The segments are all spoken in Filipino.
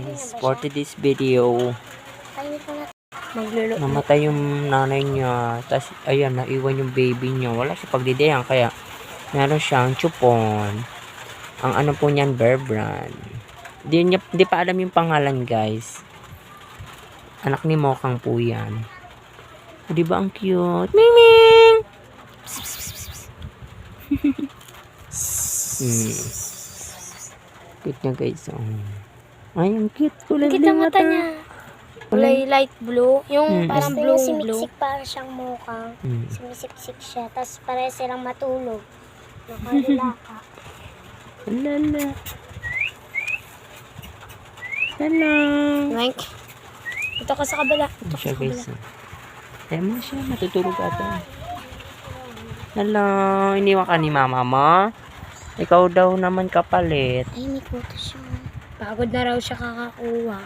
guys, for today's video, namatay yung nanay niya. Tapos, ayan, naiwan yung baby niya. Wala siya pagdidihan, kaya meron siyang chupon. Ang ano po niyan, Bear Brand. Di pa alam yung pangalan, guys. Anak ni Mokang po yan. O, diba ang cute? Ming Ming! Cute niya, guys. Ay, ang cute. Kulay Kita mata niya. Kulay light blue. Yung parang blue. Simiksik para siyang mukha. Sumisiksik siya. Tapos pareha silang matulog. Nakalilaka. Lala. Hello. Mike. Ito ka sa kabila. Ito ka Siya, sa kabila. guys. Kaya mo siya. Matutulog ata. Hello. Iniwan ka ni mama mo? Ikaw daw naman kapalit. Ay, may kuto siya. Pagod na raw siya kakakuha.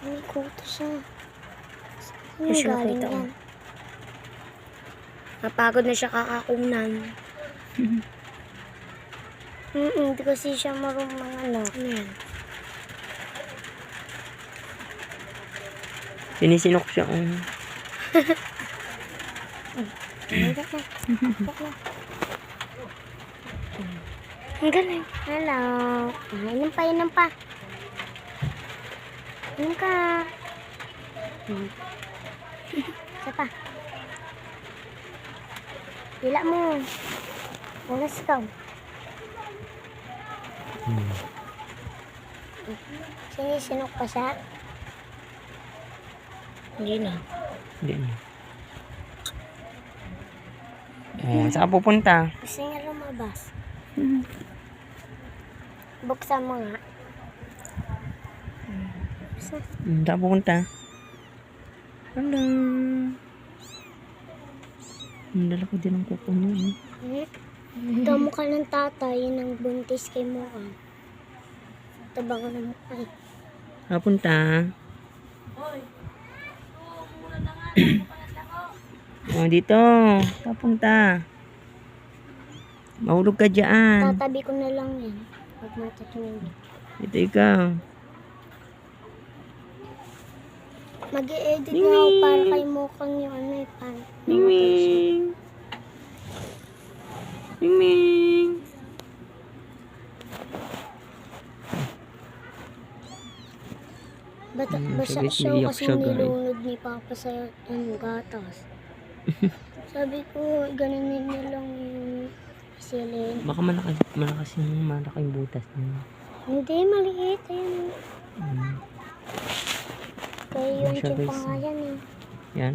May kuto siya. Saan Yung siya galing nakita ko. yan? Napagod na siya kakakunan. Hindi kasi siya marunong ano. Ano yan? Sinisinok siya. Ang galing. Hello. Inom pa, inom pa. Inom ka. Isa pa. Hila mo. Oras ka. Sinisinok pa siya. Hindi na. Hindi na. Saan pupunta? Gusto niya lumabas. Buksan mo nga. Saan pupunta? Hello. Dala ko din ang kuko niyo. Damo ka ng tatay, yun ang buntis kay Moka. Tabang ka ng mukha. Papunta. Dito. Papunta. Mahulog ka dyan. Tatabi ko na lang yan. Pag matutulog. Dito ikaw. Mag-i-edit nga ako para kay Mokang yung ano eh. Ming Ming. Ming Ming. Basa guys, siya naiyak kasi siya, guys. nilunod ni Papa sa gatas. Sabi ko, ganun niya lang yung silin. Baka malaking butas niya. Hindi, maliit. Ayun. Kaya yung Siya, guys. chimpang nga yan eh. Yan.